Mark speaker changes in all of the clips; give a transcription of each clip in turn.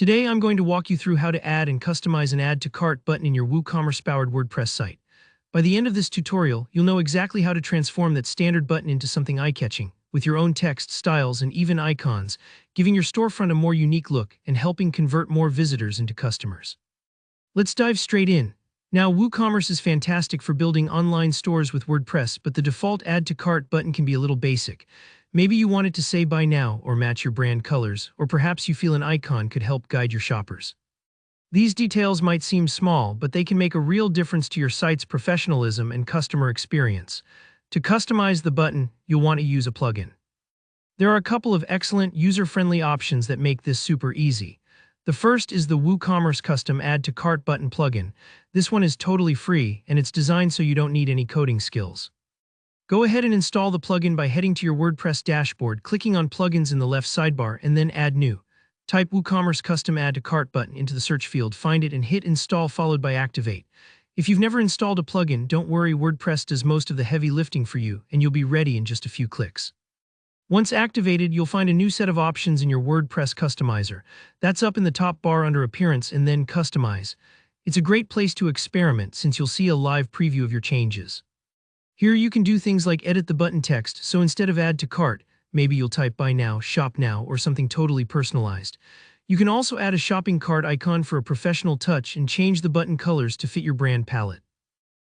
Speaker 1: Today, I'm going to walk you through how to add and customize an Add to Cart button in your WooCommerce-powered WordPress site. By the end of this tutorial, you'll know exactly how to transform that standard button into something eye-catching, with your own text, styles, and even icons, giving your storefront a more unique look and helping convert more visitors into customers. Let's dive straight in. Now, WooCommerce is fantastic for building online stores with WordPress, but the default Add to Cart button can be a little basic. Maybe you want it to say buy now or match your brand colors, or perhaps you feel an icon could help guide your shoppers. These details might seem small, but they can make a real difference to your site's professionalism and customer experience. To customize the button, you'll want to use a plugin. There are a couple of excellent, user-friendly options that make this super easy. The first is the WooCommerce Custom Add to Cart Button plugin. This one is totally free, and it's designed so you don't need any coding skills. Go ahead and install the plugin by heading to your WordPress dashboard, clicking on Plugins in the left sidebar, and then Add New. Type WooCommerce Custom Add to Cart Button into the search field, find it, and hit Install followed by Activate. If you've never installed a plugin, don't worry, WordPress does most of the heavy lifting for you, and you'll be ready in just a few clicks. Once activated, you'll find a new set of options in your WordPress customizer. That's up in the top bar under Appearance and then Customize. It's a great place to experiment since you'll see a live preview of your changes. Here you can do things like edit the button text, so instead of Add to Cart, maybe you'll type Buy Now, Shop Now, or something totally personalized. You can also add a shopping cart icon for a professional touch and change the button colors to fit your brand palette.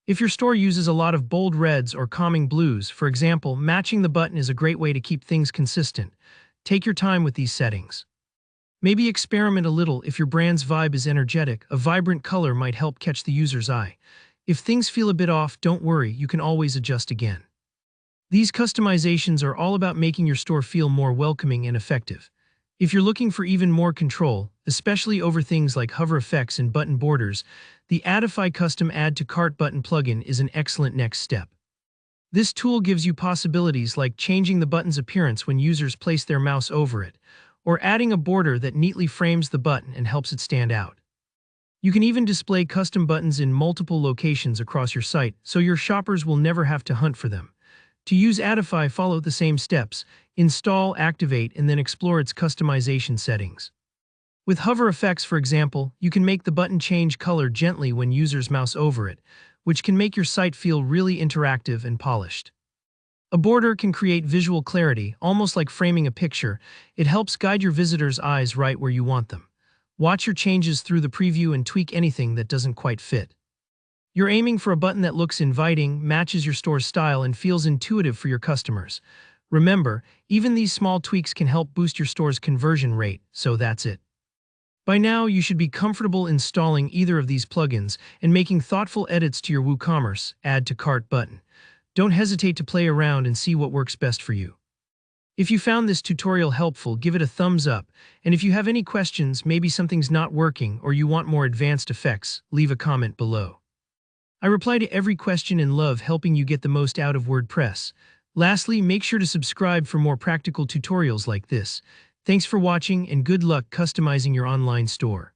Speaker 1: If your store uses a lot of bold reds or calming blues, for example, matching the button is a great way to keep things consistent. Take your time with these settings. Maybe experiment a little. If your brand's vibe is energetic, a vibrant color might help catch the user's eye. If things feel a bit off, don't worry, you can always adjust again. These customizations are all about making your store feel more welcoming and effective. If you're looking for even more control, especially over things like hover effects and button borders, the Addify Custom Add to Cart Button plugin is an excellent next step. This tool gives you possibilities like changing the button's appearance when users place their mouse over it, or adding a border that neatly frames the button and helps it stand out. You can even display custom buttons in multiple locations across your site, so your shoppers will never have to hunt for them. To use Addify, follow the same steps: install, activate, and then explore its customization settings. With hover effects, for example, you can make the button change color gently when users mouse over it, which can make your site feel really interactive and polished. A border can create visual clarity, almost like framing a picture. It helps guide your visitors' eyes right where you want them. Watch your changes through the preview and tweak anything that doesn't quite fit. You're aiming for a button that looks inviting, matches your store's style, and feels intuitive for your customers. Remember, even these small tweaks can help boost your store's conversion rate, so that's it. By now, you should be comfortable installing either of these plugins and making thoughtful edits to your WooCommerce Add to Cart button. Don't hesitate to play around and see what works best for you. If you found this tutorial helpful, give it a thumbs up, and if you have any questions, maybe something's not working or you want more advanced effects, leave a comment below. I reply to every question and love helping you get the most out of WordPress. Lastly, make sure to subscribe for more practical tutorials like this. Thanks for watching and good luck customizing your online store.